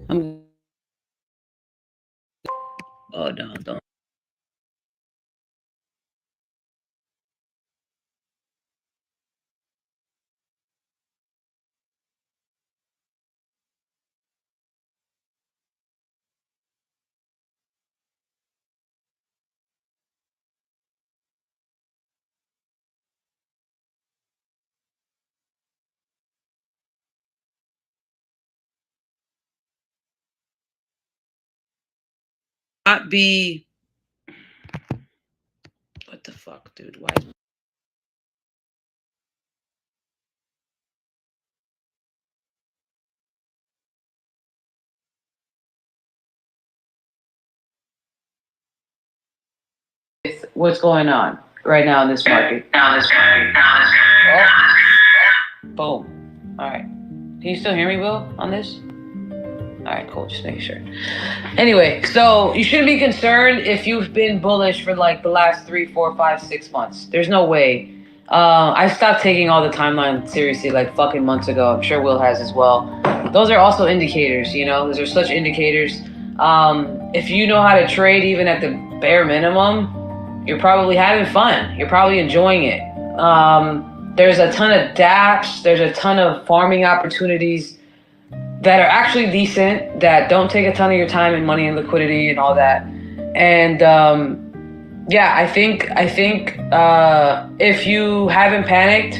I'm. Oh no, don't. Not be. What the fuck, dude? Why? What's going on right now in this market? Oh, boom. All right. Can you still hear me, Will, on this? All right, cool. Just making sure. Anyway, so you shouldn't be concerned if you've been bullish for like the last 3, 4, 5, 6 months. There's no way. I stopped taking all the timeline seriously like fucking months ago. I'm sure Will has as well. Those are also indicators, you know. Those are such indicators. If you know how to trade even at the bare minimum, you're probably having fun. You're probably enjoying it. There's a ton of DApps. There's a ton of farming opportunities that are actually decent, that don't take a ton of your time and money and liquidity and all that. And yeah, I think if you haven't panicked,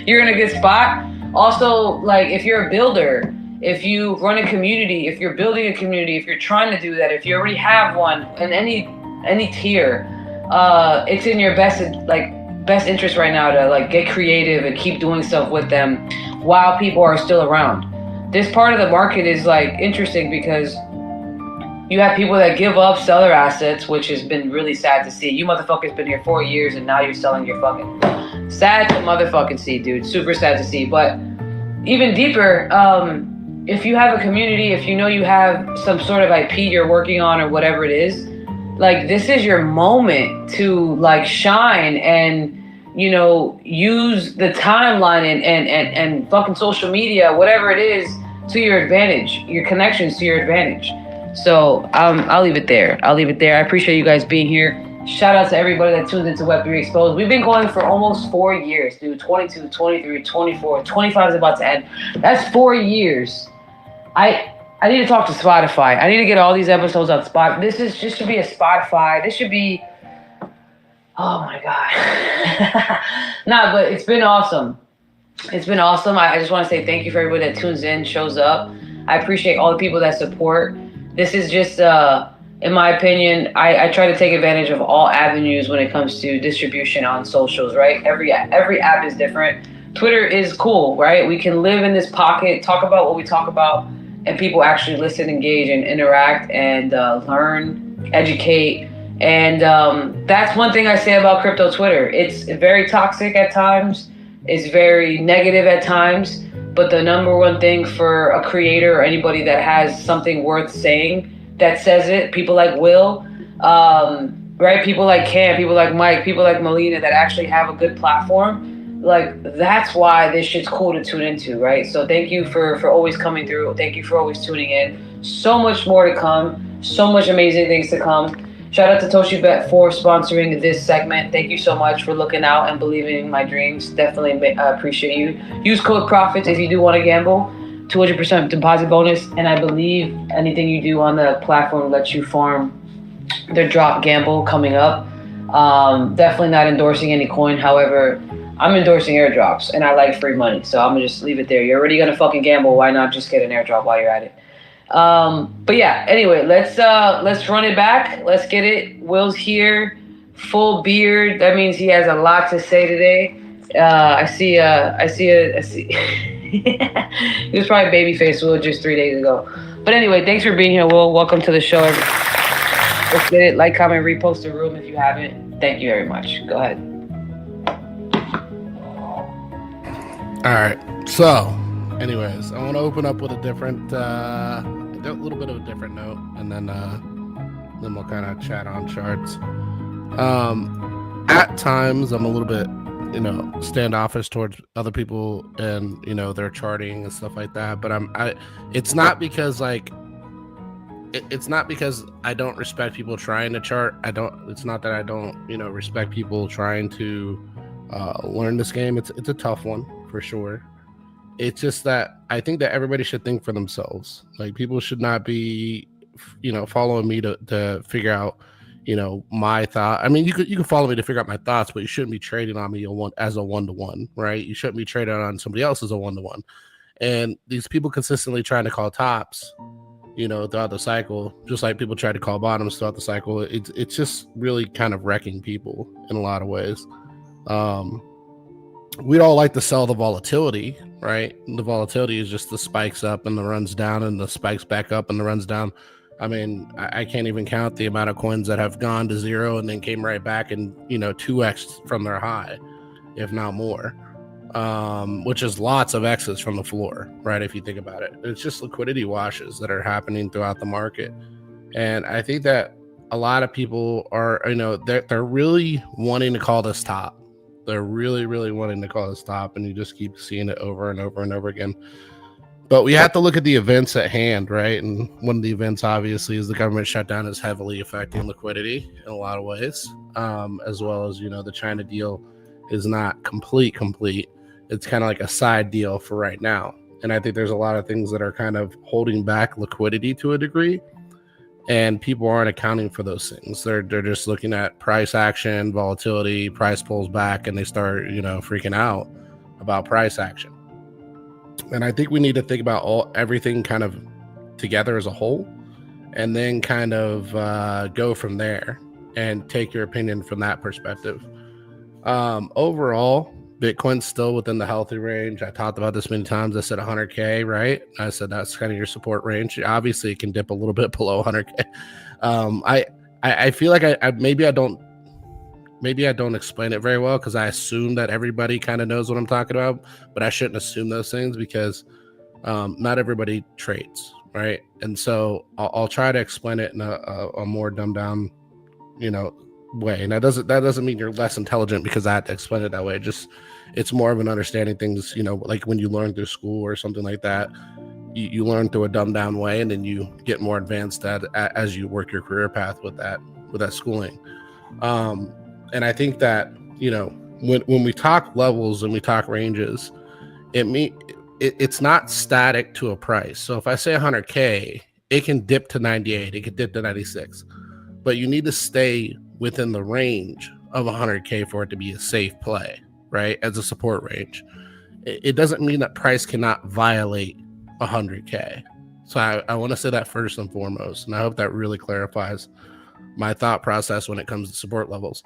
you're in a good spot. Also, like if you're a builder, if you run a community, if you're building a community, if you're trying to do that, if you already have one in any tier, it's in your best interest right now to like get creative and keep doing stuff with them while people are still around. This part of the market is like interesting because you have people that give up, sell their assets, which has been really sad to see. You motherfuckers been here 4 years and now you're selling your fucking. Sad to motherfucking see, dude. Super sad to see. But even deeper, if you have a community, if you know you have some sort of IP you're working on or whatever it is, like this is your moment to like shine and use the timeline and fucking social media, whatever it is, to your advantage, your connections to your advantage. So I'll leave it there. I appreciate you guys being here. Shout out to everybody that tuned into Web3 Exposed. We've been going for almost 4 years, dude. 22, 23, 24, 25 is about to end. That's 4 years. I need to talk to Spotify. I need to get all these episodes on Spotify. This should be a Spotify. This should be. Oh my god. Nah, but it's been awesome. It's been awesome. I just want to say thank you for everybody that tunes in, shows up. I appreciate all the people that support. This is just, in my opinion, I try to take advantage of all avenues when it comes to distribution on socials, right? Every app is different. Twitter is cool, right? We can live in this pocket, talk about what we talk about, and people actually listen, engage, and interact and learn, educate. And that's one thing I say about crypto Twitter. It's very toxic at times. It's very negative at times. But the number one thing for a creator or anybody that has something worth saying that says it, people like Will, right? People like Cam, people like Mike, people like Melina that actually have a good platform. Like that's why this shit's cool to tune into, right? So thank you for always coming through. Thank you for always tuning in. So much more to come. So much amazing things to come. Shout out to ToshiBet for sponsoring this segment. Thank you so much for looking out and believing in my dreams. Definitely appreciate you. Use code PROPHETS if you do want to gamble. 200% deposit bonus. And I believe anything you do on the platform lets you farm the drop gamble coming up. Definitely not endorsing any coin. However, I'm endorsing airdrops and I like free money. So I'm going to just leave it there. You're already going to fucking gamble. Why not just get an airdrop while you're at it? But yeah, anyway, let's run it back. Let's get it. Will's here, full beard. That means he has a lot to say today. I see. He was probably babyface Will just 3 days ago. But anyway, thanks for being here, Will. Welcome to the show. Let's get it. Like, comment, repost the room if you haven't. Thank you very much. Go ahead. All right. So, anyways, I want to open up with a different, a little bit of a different note, and then we'll kind of chat on charts. at times I'm a little bit, standoffish towards other people and their charting and stuff like that. But it's not because like it's not because I don't respect people trying to chart. It's not that I don't respect people trying to learn this game. It's a tough one for sure. It's just that I think that everybody should think for themselves. Like people should not be following me to figure out my thought. I mean, you could follow me to figure out my thoughts, but you shouldn't be trading on me as a one-to-one, right? You shouldn't be trading on somebody else as a one-to-one. And these people consistently trying to call tops throughout the cycle, just like people try to call bottoms throughout the cycle. It's just really kind of wrecking people in a lot of ways. We'd all like to sell the volatility, right? The volatility is just the spikes up and the runs down and the spikes back up and the runs down. I mean, I can't even count the amount of coins that have gone to zero and then came right back and 2x from their high, if not more. Which is lots of X's from the floor, right? If you think about it, it's just liquidity washes that are happening throughout the market. And I think that a lot of people are, they're really wanting to call this top. They're really, really wanting to call this top, and you just keep seeing it over and over and over again. But we have to look at the events at hand, right? And one of the events, obviously, is the government shutdown is heavily affecting liquidity in a lot of ways, as well as, the China deal is not complete. It's kind of like a side deal for right now. And I think there's a lot of things that are kind of holding back liquidity to a degree. And people aren't accounting for those things. They're just looking at price action, volatility, price pulls back, and they start, freaking out about price action. And I think we need to think about everything kind of together as a whole, and then kind of go from there and take your opinion from that perspective. Overall, Bitcoin's still within the healthy range. I talked about this many times. I said 100K, right? I said that's kind of your support range. Obviously, it can dip a little bit below 100K. I feel like maybe I don't explain it very well because I assume that everybody kind of knows what I'm talking about, but I shouldn't assume those things because not everybody trades, right? And so I'll try to explain it in a more dumbed down, way. And that doesn't mean you're less intelligent because I had to explain it that way. Just it's more of an understanding things, like when you learn through school or something like that, you learn through a dumbed down way, and then you get more advanced as you work your career path with that schooling. And I think that when we talk levels and we talk ranges, it's not static to a price. So if I say 100K, it can dip to 98, it could dip to 96, but you need to stay within the range of 100K for it to be a safe play, right? As a support range. It doesn't mean that price cannot violate 100K. So I want to say that first and foremost, and I hope that really clarifies my thought process when it comes to support levels.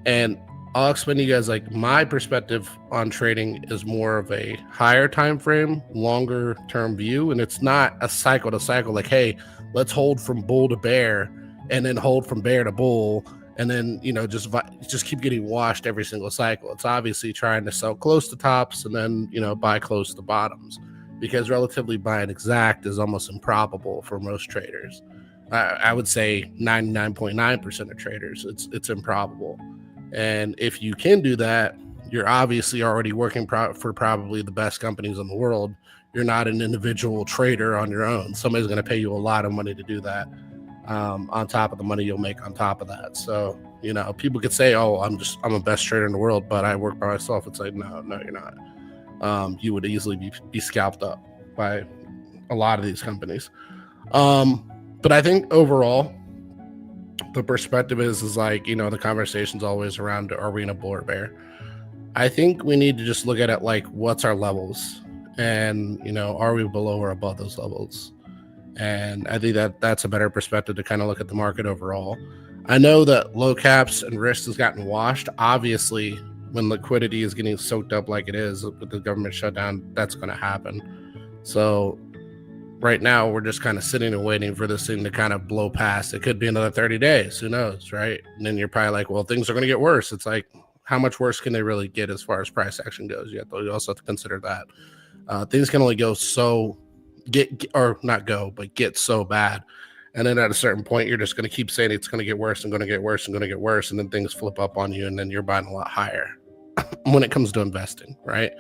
And I'll explain to you guys, like, my perspective on trading is more of a higher time frame, longer term view, and it's not a cycle to cycle, like, hey, let's hold from bull to bear and then hold from bear to bull, and then just keep getting washed every single cycle. It's obviously trying to sell close to tops and then buy close to bottoms, because relatively buying exact is almost improbable for most traders. I would say 99.9% of traders, it's improbable. And if you can do that, you're obviously already working for probably the best companies in the world. You're not an individual trader on your own. Somebody's going to pay you a lot of money to do that, on top of the money you'll make on top of that. So, people could say, oh, I'm a best trader in the world, but I work by myself. It's like, no, you're not. You would easily be scalped up by a lot of these companies. But I think overall, the perspective is like, the conversation's always around, are we in a bull or bear? I think we need to just look at it like, what's our levels? And, are we below or above those levels? And I think that's a better perspective to kind of look at the market overall. I know that low caps and risks has gotten washed. Obviously, when liquidity is getting soaked up like it is with the government shutdown, that's going to happen. So right now, we're just kind of sitting and waiting for this thing to kind of blow past. It could be another 30 days. Who knows, right? And then you're probably like, well, things are going to get worse. It's like, how much worse can they really get as far as price action goes? You also have to consider that. Things can only go so get so bad And then at a certain point, you're just going to keep saying it's going to get worse and going to get worse and going to get worse. And then things flip up on you, and then you're buying a lot higher when it comes to investing, right?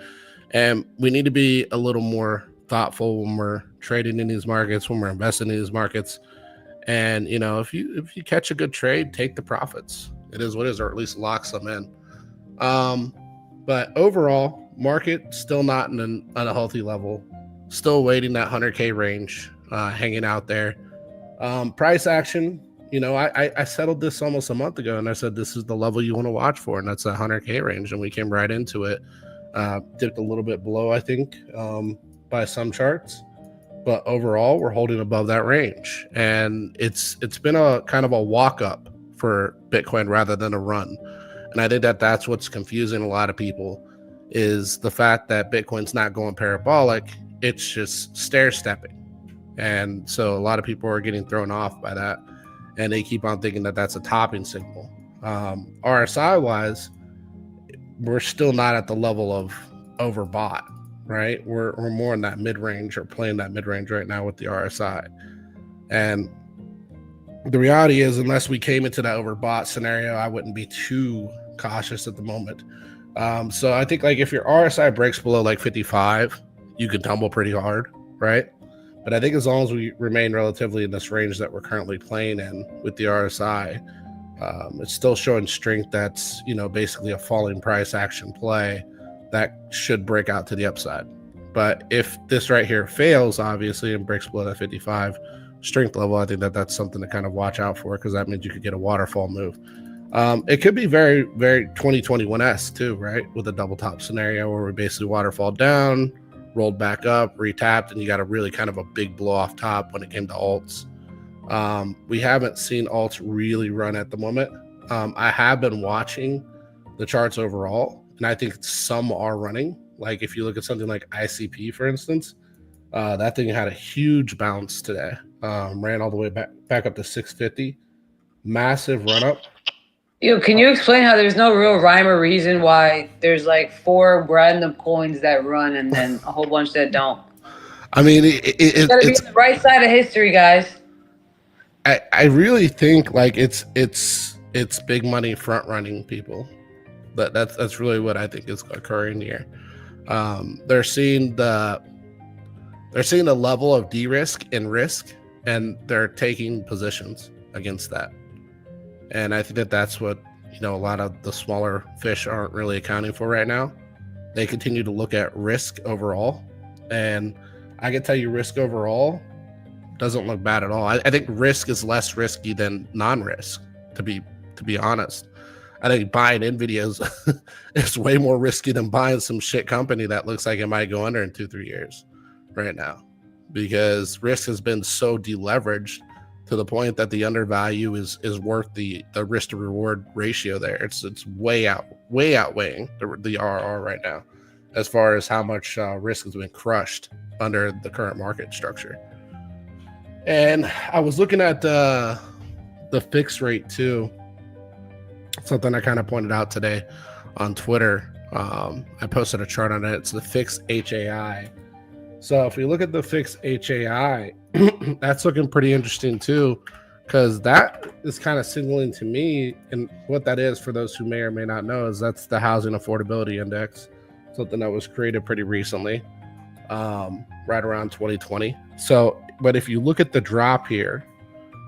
And we need to be a little more thoughtful when we're trading in these markets, when we're investing in these markets. And if you catch a good trade, take the profits. It is what it is, or at least lock some in. But overall, market still not on a healthy level, still waiting that 100K range, hanging out there. Price action, I settled this almost a month ago, and I said this is the level you want to watch for, and that's the 100K range, and we came right into it. Dipped a little bit below, I think, by some charts, but overall we're holding above that range, and it's been a kind of a walk up for Bitcoin rather than a run. And I think that's what's confusing a lot of people, is the fact that Bitcoin's not going parabolic, it's just stair stepping. And so a lot of people are getting thrown off by that, and they keep on thinking that that's a topping signal. RSI wise, we're still not at the level of overbought, right? We're more in that mid-range, or playing that mid-range right now with the RSI. And the reality is, unless we came into that overbought scenario, I wouldn't be too cautious at the moment. So I think, like, if your RSI breaks below like 55, you can tumble pretty hard, right? But I think as long as we remain relatively in this range that we're currently playing in with the RSI, it's still showing strength. That's, basically a falling price action play that should break out to the upside. But if this right here fails, obviously, and breaks below that 55 strength level, I think that's something to kind of watch out for, because that means you could get a waterfall move. It could be very, very 2021-esque too, right? With a double top scenario where we basically waterfall down, rolled back up, retapped, and you got a really kind of a big blow off top when it came to alts. We haven't seen alts really run at the moment. I have been watching the charts overall, and I think some are running. Like if you look at something like ICP, for instance, that thing had a huge bounce today. Ran all the way back up to 650. Massive run up. Can you explain how there's no real rhyme or reason why there's like 4 random coins that run and then a whole bunch that don't? I mean, it's gotta be on the right side of history, guys. I really think like it's big money front running people. That's really what I think is occurring here. They're seeing the level of de-risk and risk, and they're taking positions against that. And I think that's what, a lot of the smaller fish aren't really accounting for right now. They continue to look at risk overall. And I can tell you, risk overall doesn't look bad at all. I think risk is less risky than non-risk, to be honest. I think buying NVIDIA is way more risky than buying some shit company that looks like it might go under in 2-3 years right now, because risk has been so deleveraged to the point that the undervalue is worth the risk to reward ratio there. It's way outweighing the RR right now, as far as how much risk has been crushed under the current market structure. And I was looking at the fixed rate too. Something I kind of pointed out today on Twitter. I posted a chart on it. It's the fixed HAI. So if we look at the fixed HAI, that's looking pretty interesting too, because that is kind of signaling to me, and what that is, for those who may or may not know, is that's the housing affordability index, something that was created pretty recently, right around 2020. So, but if you look at the drop here,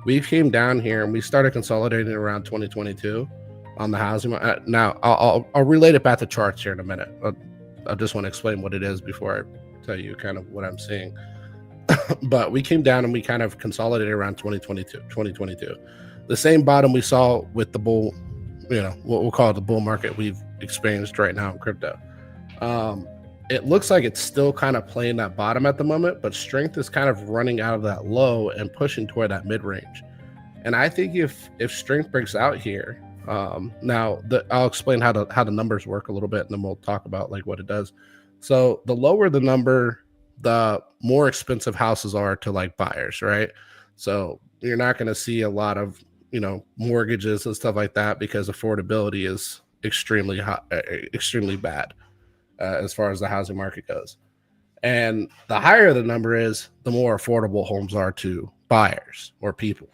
we came down here and we started consolidating around 2022 on the housing. Now I'll relate it back to charts here in a minute. I just want to explain what it is before I tell you kind of what I'm seeing. But we came down and we kind of consolidated around 2022. The same bottom we saw with the bull, what we'll call it the bull market we've experienced right now in crypto. It looks like it's still kind of playing that bottom at the moment, but strength is kind of running out of that low and pushing toward that mid-range. And I think if strength breaks out here, now I'll explain how the numbers work a little bit, and then we'll talk about like what it does. So the lower the number, the more expensive houses are to like buyers, right? So you're not going to see a lot of, mortgages and stuff like that, because affordability is extremely high, extremely bad as far as the housing market goes. And the higher the number is, the more affordable homes are to buyers or people.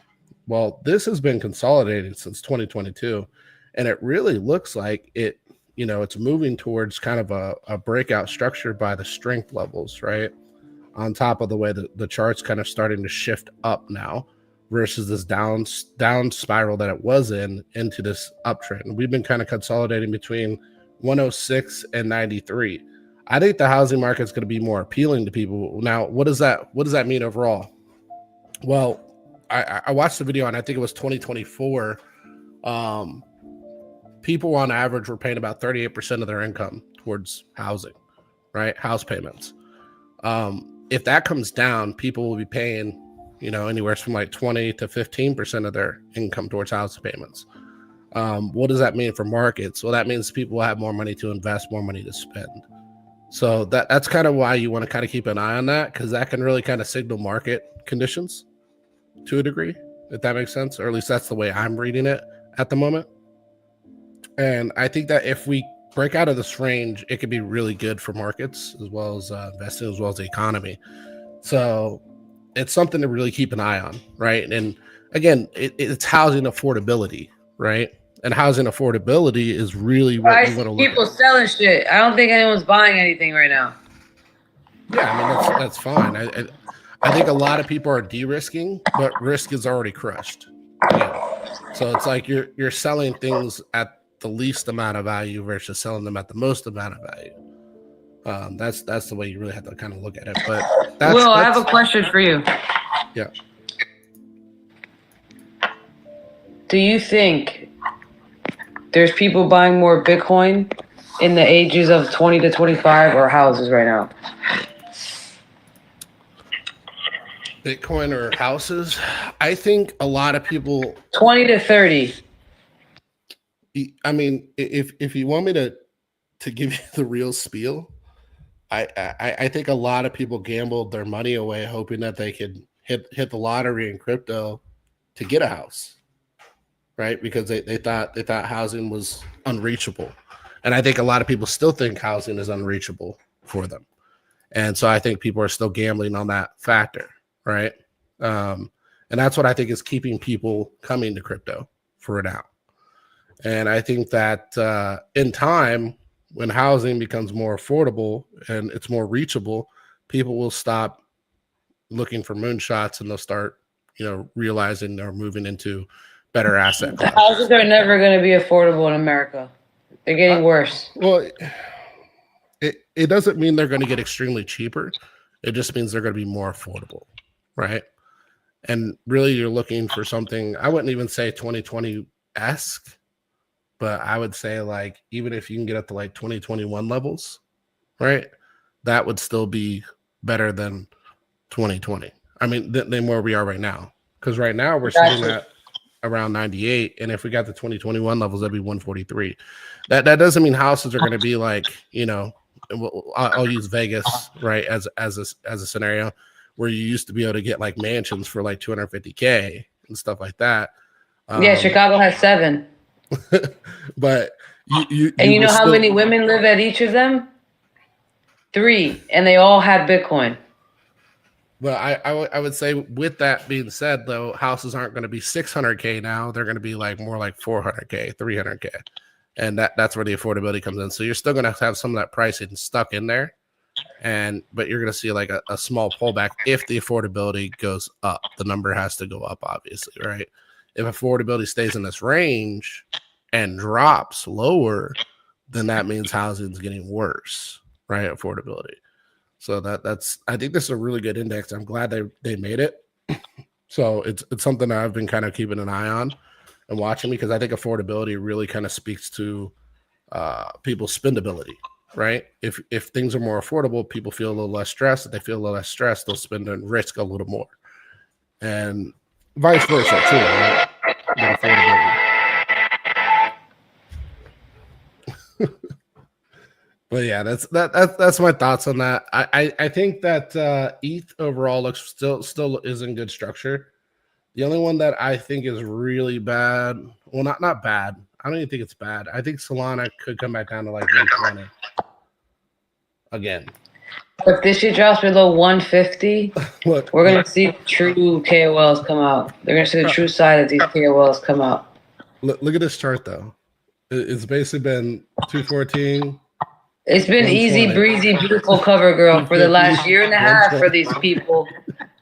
Well, this has been consolidating since 2022, and it really looks like it's moving towards kind of a breakout structure by the strength levels, right? On top of the way that the chart's kind of starting to shift up now versus this down spiral that it was into this uptrend. We've been kind of consolidating between 106 and 93. I think the housing market is going to be more appealing to people. Now, what does that mean overall? Well, I watched the video and I think it was 2024. People on average were paying about 38% of their income towards housing, right? House payments. If that comes down, people will be paying, anywhere from like 20 to 15% of their income towards house payments. What does that mean for markets? Well, that means people will have more money to invest, more money to spend. So that's kind of why you want to kind of keep an eye on that, because that can really kind of signal market conditions to a degree, if that makes sense, or at least that's the way I'm reading it at the moment. And I think that if we break out of this range, it could be really good for markets as well as investing, as well as the economy. So it's something to really keep an eye on, right? And again, it's housing affordability, right? And housing affordability is really what you want to look at. People selling shit. I don't think anyone's buying anything right now. Yeah, I mean that's fine. I think a lot of people are de-risking, but risk is already crushed. Again. So it's like you're selling things at the least amount of value versus selling them at the most amount of value. That's the way you really have to kind of look at it. But Will, I have a question for you. Yeah. Do you think there's people buying more Bitcoin in the ages of 20 to 25 or houses right now? Bitcoin or houses? I think a lot of people 20 to 30. I mean, if you want me to give you the real spiel, I think a lot of people gambled their money away hoping that they could hit the lottery in crypto to get a house, right? Because they thought housing was unreachable, and I think a lot of people still think housing is unreachable for them, and so I think people are still gambling on that factor, right? And that's what I think is keeping people coming to crypto for now. And I think that in time, when housing becomes more affordable and it's more reachable, people will stop looking for moonshots and they'll start, realizing they're moving into better asset classes. Houses are never going to be affordable in America. They're getting worse. Well, it doesn't mean they're going to get extremely cheaper. It just means they're going to be more affordable, right? And really, you're looking for something, I wouldn't even say 2020-esque, but I would say like, even if you can get up to like 2021 levels, right? That would still be better than 2020. I mean, than where we are right now. Because right now we're sitting at around 98. And if we got the 2021 levels, that'd be 143. That doesn't mean houses are going to be like, I'll use Vegas, right, as a scenario where you used to be able to get like mansions for like 250K and stuff like that. Yeah, Chicago has 7. But you know how many women live at each of them? 3, and they all have Bitcoin. Well, I would say, with that being said, though, houses aren't going to be 600K now. They're going to be like more like 400K, 300K, and that's where the affordability comes in. So you're still going to have some of that pricing stuck in there, but you're going to see like a small pullback if the affordability goes up. The number has to go up, obviously, right? If affordability stays in this range and drops lower, then that means housing is getting worse, right? Affordability. So that's I think this is a really good index. I'm glad they made it. So it's something that I've been kind of keeping an eye on and watching, because I think affordability really kind of speaks to people's spendability, right? If things are more affordable, people feel a little less stressed. If they feel a little less stressed, they'll spend and risk a little more. And vice versa too, right? With affordability. But yeah, that's my thoughts on that. I think that ETH overall looks still is in good structure. The only one that I think is really bad, well, not bad. I don't even think it's bad. I think Solana could come back down to like 120 again. If this shit drops below 150, Look, we're gonna see true KOLs come out. They're gonna see the true side of these KOLs come out. look at this chart though. It's basically been 214. It's been easy 120. breezy, beautiful cover girl for the last year and a half for these people,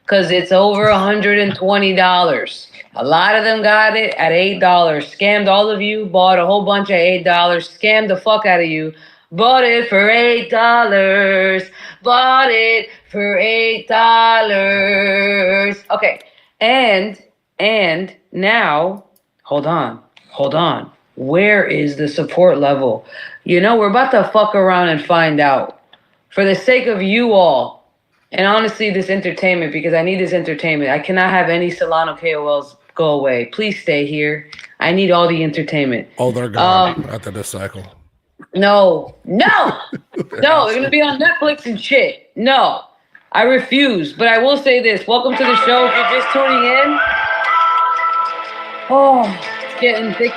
because it's over $120. A lot of them got it at $8. Scammed all of you, bought a whole bunch at $8, scammed the fuck out of you. Bought it for $8. Bought it for $8. Okay. And now, hold on. Where is the support level? You know, we're about to fuck around and find out. For the sake of you all, and honestly, this entertainment, because I need this entertainment. I cannot have any Solano KOLs go away. Please stay here. I need all the entertainment. Oh, they're gone after this cycle. No. They're going to be on Netflix and shit. No, I refuse. But I will say this. Welcome to the show. If you're just tuning in. Oh, it's getting thick.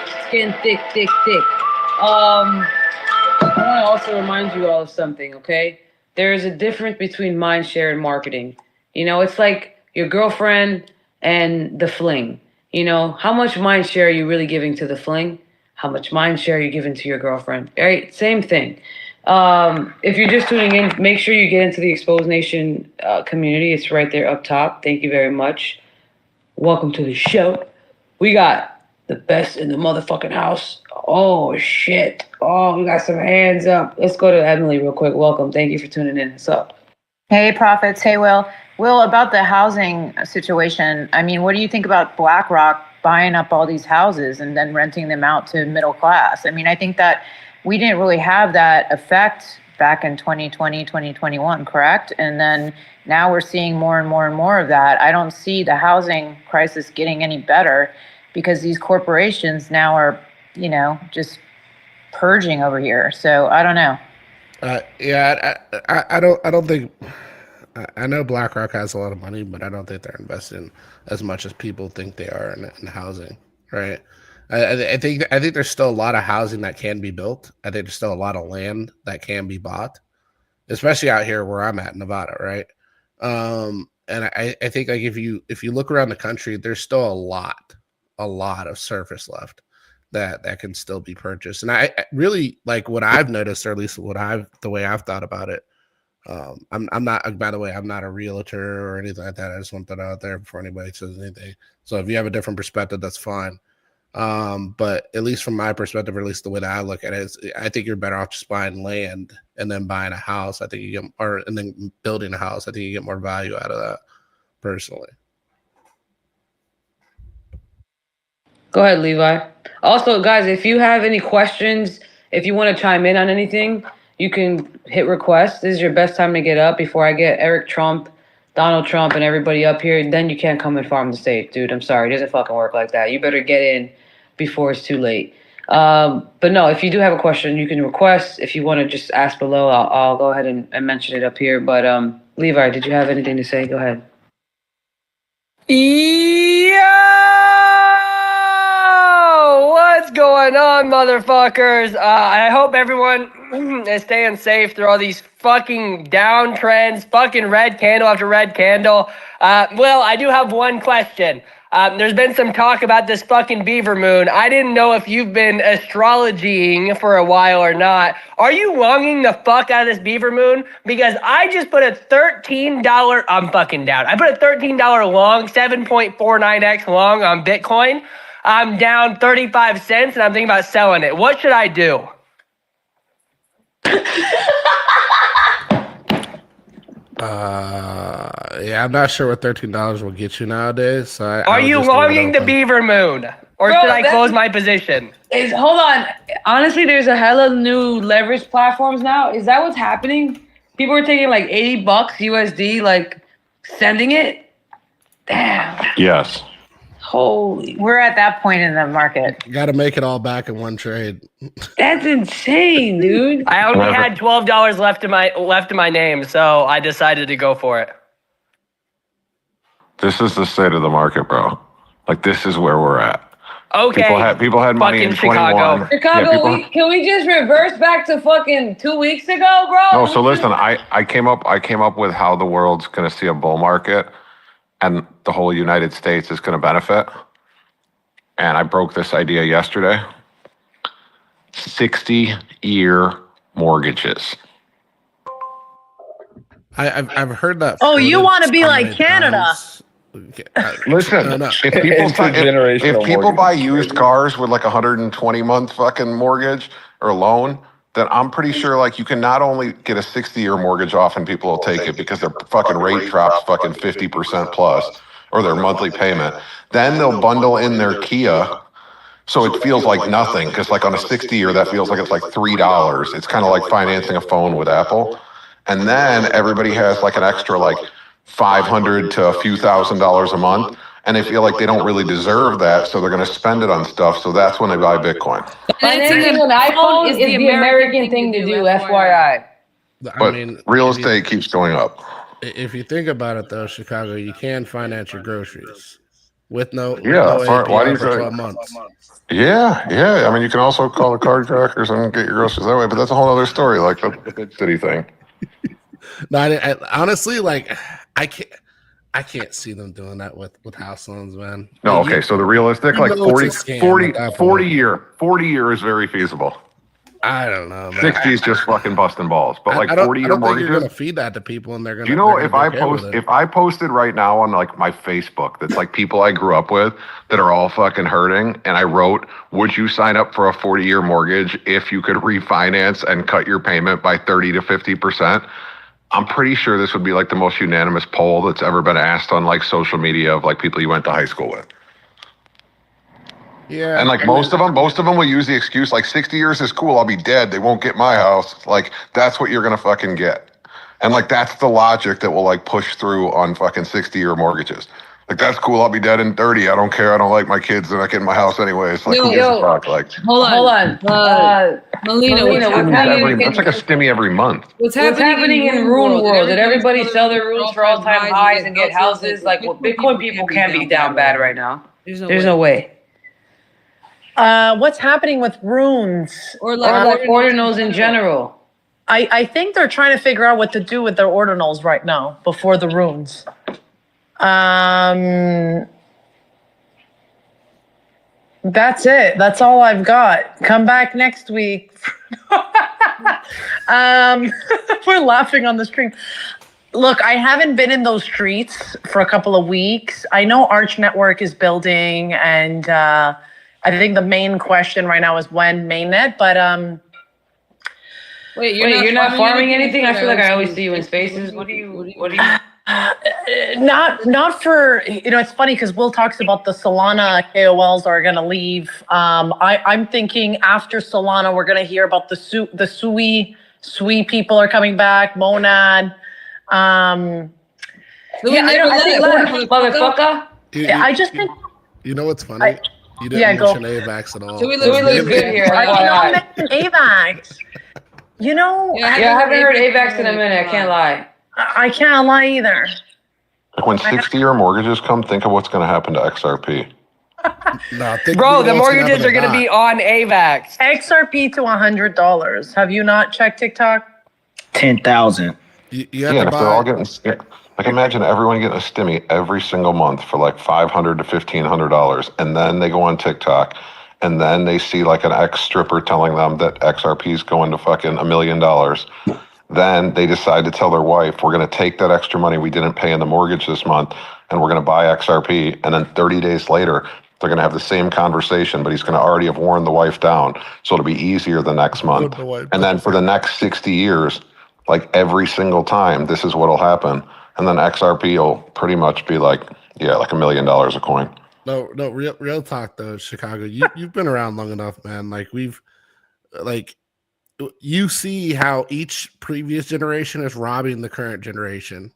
I want to also remind you all of something, okay? There is a difference between mindshare and marketing. You know, it's like your girlfriend and the fling. You know, how much mindshare are you really giving to the fling? How much mindshare are you giving to your girlfriend? All right, same thing. If you're just tuning in, make sure you get into the Exposed Nation community. It's right there up top. Thank you very much. Welcome to the show. We got the best in the motherfucking house. Oh, shit. Oh, we got some hands up. Let's go to Emily real quick. Welcome. Thank you for tuning in. What's up? Hey, Prophets. Hey, Will. Will, about the housing situation, I mean, what do you think about BlackRock buying up all these houses and then renting them out to middle class? I mean, I think that we didn't really have that effect back in 2020, 2021, correct? And then now we're seeing more and more of that. I don't see the housing crisis getting any better because these corporations now are, you know, just purging over here. So I don't know. I don't think. I know BlackRock has a lot of money, but I don't think they're investing as much as people think they are in housing. Right? I think there's still a lot of housing that can be built. I think there's still a lot of land that can be bought, especially out here where I'm at, Nevada. Right? And I think like if you look around the country, there's still a lot of surface left that can still be purchased. And I really like what I've noticed, or at least the way I've thought about it. I'm not, by the way, I'm not a realtor or anything like that. I just want that out there before anybody says anything. So if you have a different perspective, that's fine. But at least from my perspective, or at least the way that I look at it, is I think you're better off just buying land and then buying a house. I think you get, and then building a house. I think you get more value out of that personally. Go ahead, Levi. Also, guys, if you have any questions, if you want to chime in on anything, you can hit request. This is your best time to get up before I get Eric Trump, Donald Trump, and everybody up here. Then you can't come and farm the state, dude. I'm sorry. It doesn't fucking work like that. You better get in before it's too late. But no, if you do have a question, you can request. If you want to just ask below, I'll go ahead and mention it up here. But Levi, did you have anything to say? Go ahead. What's going on, motherfuckers? I hope everyone is staying safe through all these fucking downtrends, fucking red candle after red candle. Will, I do have one question. There's been some talk about this fucking beaver moon. I didn't know if you've been astrologying for a while or not. Are you longing the fuck out of this beaver moon? Because I just put a $13, I'm fucking down. I put a $13 long, 7.49x long on Bitcoin. I'm down 35 cents and I'm thinking about selling it. What should I do? Yeah, I'm not sure what $13 will get you nowadays. So Are you longing the beaver moon? Or should I close my position? Hold on. Honestly, there's a hella new leverage platforms now. Is that what's happening? People are taking like $80 USD, like sending it? Damn. Yes. Holy. We're at that point in the market. You got to make it all back in one trade. That's insane, dude. I only had $12 left in my name, so I decided to go for it. This is the state of the market, bro. Like, this is where we're at. Okay. People had money in Fucking Chicago. 21. Chicago, can we just reverse back to fucking 2 weeks ago, bro? No, so listen, I came up with how the world's going to see a bull market and the whole United States is going to benefit. And I broke this idea yesterday. 60-year mortgages. I've heard that. Oh, you floated want to be so like many Canada? times. Listen, No. if people buy used cars with like a 120-month fucking mortgage or loan, then I'm pretty sure like you can not only get a 60-year mortgage off and people will take it because their fucking rate drops fucking 50% plus or their monthly payment. Then they'll bundle in their Kia. So it feels like nothing because like on a 60-year, that feels like it's like $3. It's kind of like financing a phone with Apple. And then everybody has like an extra like $500 to a few $1,000s a month. And they feel like they don't really deserve that. So they're going to spend it on stuff. So that's when they buy Bitcoin. Financing an iPhone is the American thing to do, FYI. But real estate keeps going up. If you think about it, though, Chicago, you can finance your groceries with no APR why do you for say? 12 months. Yeah. I mean, you can also call the card crackers and get your groceries that way. But that's a whole other story, like the big city thing. No, I honestly, like, I can't see them doing that with house loans, man. No, Like, okay. So the realistic, like know it's a scam at that 40 year is very feasible. I don't know, man. 60 is just fucking busting balls. But like I don't 40-year think mortgages. you're gonna feed that to people, and they're gonna. Do you know they're if gonna I be okay with post it. if I posted right now on like my Facebook that's like people I grew up with that are all fucking hurting, and I wrote, would you sign up for a 40-year mortgage if you could refinance and cut your payment by 30 to 50%? I'm pretty sure this would be like the most unanimous poll that's ever been asked on like social media of like people you went to high school with. Yeah, And like most of them will use the excuse like 60 years is cool. I'll be dead. They won't get my house. Like that's what you're going to fucking get. And like, that's the logic that will like push through on fucking 60-year mortgages. Like, that's cool. I'll be dead in 30. I don't care. I don't like my kids. They're not getting my house anyway. It's like, who gives a fuck? Like, Hold on. Melina, what's happening? that's like a stimmy every month. What's happening in Rune World? Did everybody sell their runes for all-time highs and get houses? Like, well, Bitcoin people can't be down bad right now. There's no way. What's happening with runes? Or like ordinals in general. I think they're trying to figure out what to do with their ordinals right now before the runes. That's it. That's all I've got. Come back next week. We're laughing on the stream. Look, I haven't been in those streets for a couple of weeks. I know Arch Network is building, and I think the main question right now is when mainnet, but Wait, you're not farming anything? I feel like I always see you in spaces. What do you not for, it's funny because Will talks about the Solana KOLs are going to leave. I'm thinking after Solana, we're going to hear about the Sui people are coming back, Monad. I think motherfucker. I just think. You know what's funny? You didn't mention AVAX at all. So we look good here. I mentioned AVAX. I haven't heard AVAX in a minute. I can't lie. I can't lie either. Like when 60-year mortgages come, think of what's going to happen to XRP. Bro, the mortgages are going to be on AVAX. XRP to $100. Have you not checked TikTok? 10,000. You have Yeah, to if they're all buy. getting, like imagine everyone getting a stimmy every single month for like $500 to $1,500, and then they go on TikTok, and then they see like an ex-stripper telling them that XRP is going to fucking $1 million. Then they decide to tell their wife, we're going to take that extra money we didn't pay in the mortgage this month, and we're going to buy XRP. And then 30 days later, they're going to have the same conversation, but he's going to already have worn the wife down. So it'll be easier the next month. And then for the next 60 years, like every single time, this is what'll happen. And then XRP will pretty much be like, like $1 million a coin. No, real talk though, Chicago. You've been around long enough, man. You see how each previous generation is robbing the current generation,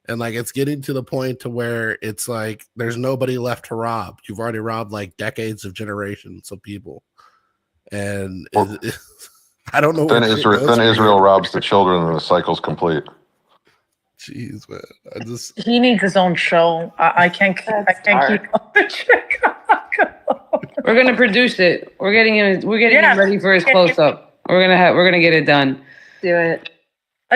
and like it's getting to the point to where it's like there's nobody left to rob. You've already robbed like decades of generations of people, and I don't know. Then Israel robs the children, and the cycle's complete. Jeez, man, he needs his own show. I can't keep up with Chicago. We're gonna produce it. We're getting him ready for his close up. We're gonna get it done. Do it.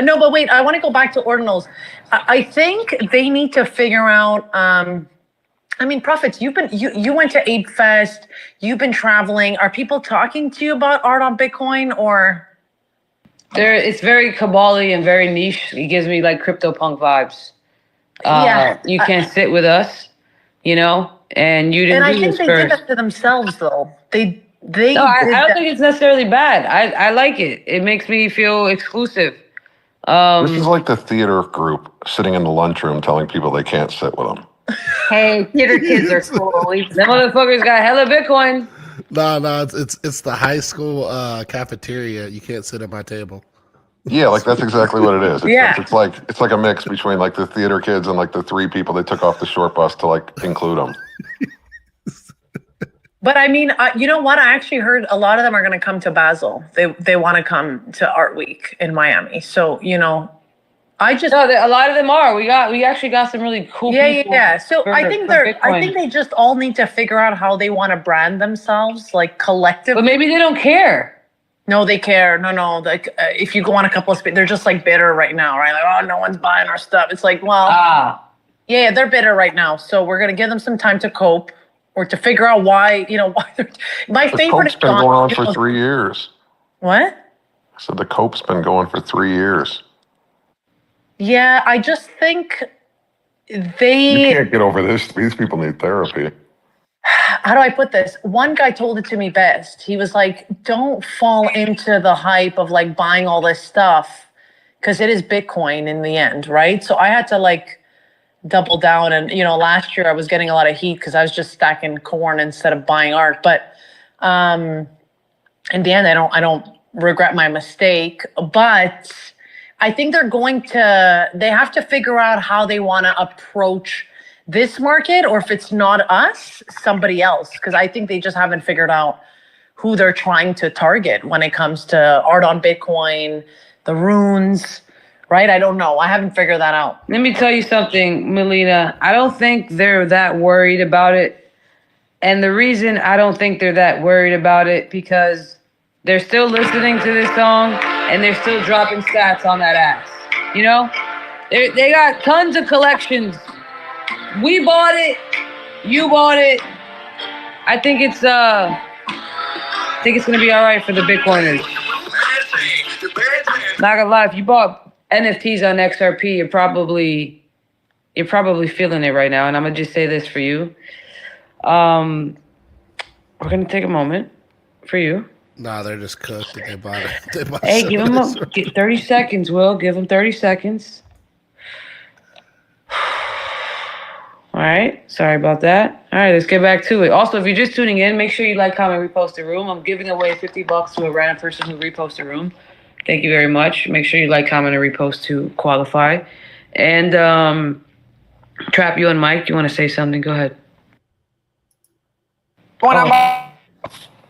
No, but wait, I want to go back to ordinals. I think they need to figure out. I mean, Prophets, you went to Ape Fest. You've been traveling. Are people talking to you about art on Bitcoin or? It's very cabal-y and very niche. It gives me like CryptoPunk vibes. You can't sit with us, you know, and you didn't. And I do think this they first. did that to themselves, though. They. No, I don't think it's necessarily bad. I like it. It makes me feel exclusive. This is like the theater group sitting in the lunchroom telling people they can't sit with them. Hey, theater kids are cool. Them motherfuckers got hella Bitcoin. No, it's the high school cafeteria. You can't sit at my table. Yeah, like that's exactly what it is. Yeah. It's like a mix between like the theater kids and like the 3 people they took off the short bus to like include them. But I mean, you know what? I actually heard a lot of them are going to come to Basel. They want to come to Art Week in Miami. So a lot of them are. We actually got some really cool people. Yeah. So I think I Bitcoin. think they just all need to figure out how they want to brand themselves, like collectively. But maybe they don't care. No, they care. No. Like if you go on a couple of they're just like bitter right now, right? Like, oh, no one's buying our stuff. It's like, well, yeah, they're bitter right now. So we're gonna give them some time to cope or to figure out why. Why they're. My The favorite cope's been going on for 3 years. What? So the cope's been going for 3 years. Yeah, I just think You can't get over this. These people need therapy. How do I put this? One guy told it to me best. He was like, don't fall into the hype of like buying all this stuff because it is Bitcoin in the end, right? So I had to like double down. And, last year I was getting a lot of heat because I was just stacking corn instead of buying art. But in the end, I don't regret my mistake. But I think they have to figure out how they want to approach this market, or if it's not us, somebody else. Because I think they just haven't figured out who they're trying to target when it comes to art on Bitcoin, the runes, right? I don't know. I haven't figured that out. Let me tell you something, Melina. I don't think they're that worried about it. And the reason I don't think they're that worried about it, because they're still listening to this song and they're still dropping stats on that ass. They got tons of collections. We bought it. You bought it. I think it's gonna be all right for the Bitcoiners. Not gonna lie, if you bought NFTs on XRP, you're probably feeling it right now. And I'm gonna just say this for you. We're gonna take a moment for you. Nah, they're just cooked. They bought it. Hey, give them 30 seconds, Will. Give them 30 seconds. All right. Sorry about that. All right, let's get back to it. Also, if you're just tuning in, make sure you like, comment, repost the room. I'm giving away $50 to a random person who reposts the room. Thank you very much. Make sure you like, comment, and repost to qualify. And Trap, you and Mike, you want to say something? Go ahead.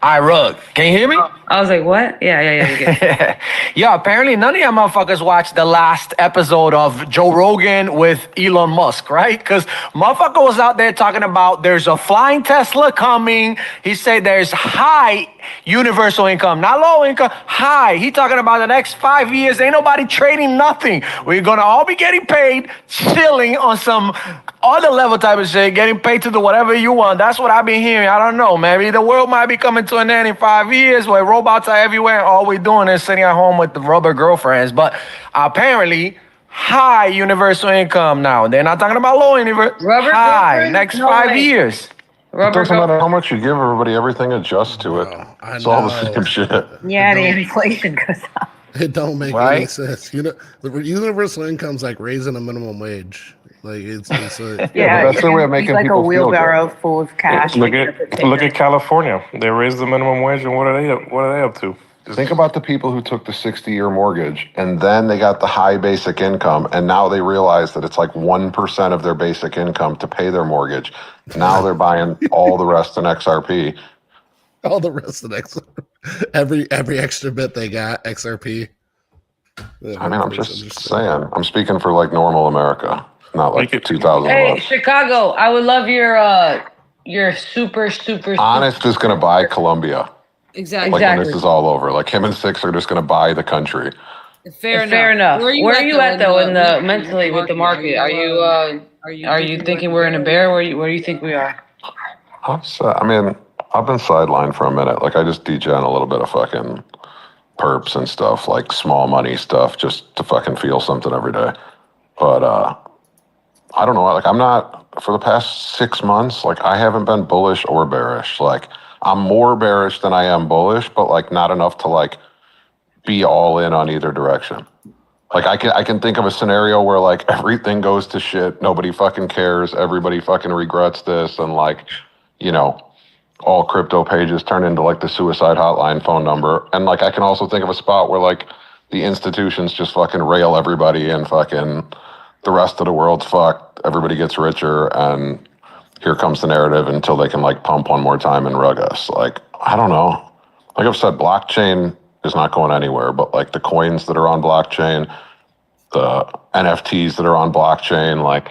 All right, Rug, can you hear me? I was like, what? Yeah. Yeah, apparently none of y'all motherfuckers watched the last episode of Joe Rogan with Elon Musk, right? Because motherfucker was out there talking about there's a flying Tesla coming. He said there's high universal income, not low income, high. He talking about the next 5 years, ain't nobody trading nothing. We're going to all be getting paid, chilling on some other level type of shit, getting paid to do whatever you want. That's what I've been hearing. I don't know, maybe the world might be coming to an end in 5 years where robots are everywhere and all we're doing is sitting at home with the rubber girlfriends. But apparently high universal income now. They're not talking about low universal. High next 5 years. It doesn't matter how much you give everybody, everything adjusts to it. It's all the same shit. Yeah, the inflation goes up. It don't make any sense. The universal income's like raising a minimum wage. Like it's that's their way of making like people a wheelbarrow full of cash. Look at California. They raised the minimum wage, and what are they up to? Think about the people who took the 60-year mortgage and then they got the high basic income and now they realize that it's like 1% of their basic income to pay their mortgage. Now they're buying all the rest in XRP. All the rest of XRP. Every extra bit they got, XRP. I mean, I'm just saying. I'm speaking for like normal America, not like 2011. Hey, Chicago, I would love your you're super Honest is going to buy Colombia. exactly. Like when this is all over. Like him and Six are just going to buy the country. Fair enough. Where are you at though in the mentally with the market? Are you thinking we're in a bear? Where do you think we are? I mean, I've been sidelined for a minute. Like I just degen a little bit of fucking perps and stuff, like small money stuff, just to fucking feel something every day. But I don't know. Like I'm not for the past 6 months. Like I haven't been bullish or bearish. Like I'm more bearish than I am bullish, but like not enough to like be all in on either direction. Like I can think of a scenario where like everything goes to shit, nobody fucking cares, everybody fucking regrets this, and like, you know, all crypto pages turn into like the suicide hotline phone number. And like I can also think of a spot where like the institutions just fucking rail everybody and fucking the rest of the world's fucked, everybody gets richer, and here comes the narrative until they can like pump one more time and rug us. Like, I don't know. Like I've said, blockchain is not going anywhere, but like the coins that are on blockchain, the NFTs that are on blockchain, like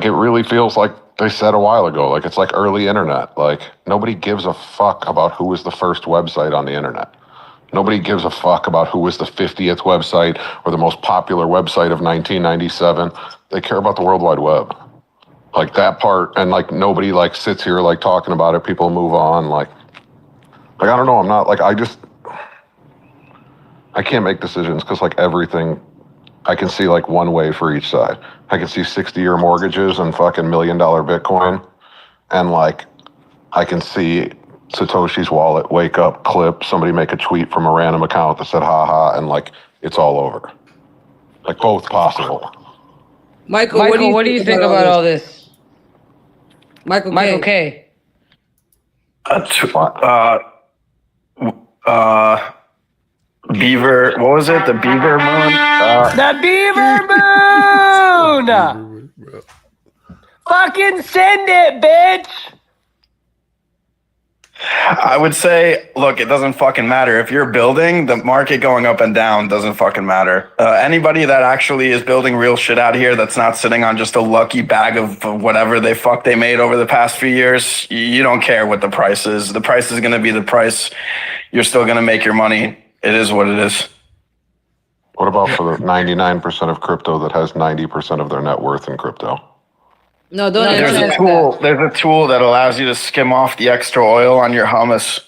it really feels like they said a while ago, like it's like early internet. Like nobody gives a fuck about who was the first website on the internet. Nobody gives a fuck about who was the 50th website or the most popular website of 1997. They care about the World Wide Web. Like that part, and like nobody like sits here like talking about it. People move on. Like I don't know. I'm not like I can't make decisions because like everything, I can see like one way for each side. I can see 60-year mortgages and fucking $1 million Bitcoin, and like I can see Satoshi's wallet wake up, clip, somebody make a tweet from a random account that said haha, and like it's all over. Like both possible. Michael, what do you think about all this? Michael K. Beaver, what was it? The Beaver Moon? The Beaver Moon! Fucking send it, bitch! I would say, look, it doesn't fucking matter. If you're building, the market going up and down doesn't fucking matter. Anybody that actually is building real shit out here that's not sitting on just a lucky bag of whatever they made over the past few years, you don't care what the price is. The price is going to be the price. You're still going to make your money. It is what it is. What about for the 99% of crypto that has 90% of their net worth in crypto? No, don't There's a tool. There's a tool that allows you to skim off the extra oil on your hummus.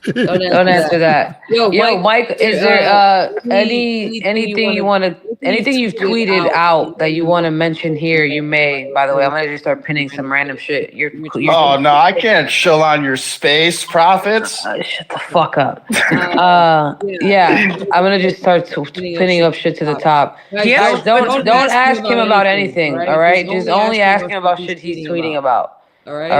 Don't answer that. Yo, Mike, is there anything you want to anything you've tweeted out that you want to mention here? You may. By the way, I'm gonna just start pinning some random shit. Oh no, I can't chill on your space, profits. Shut the fuck up. Yeah, I'm gonna just start pinning up shit to the top. Guys, don't ask him about anything. All right, just only ask him about shit he's tweeting about. All right.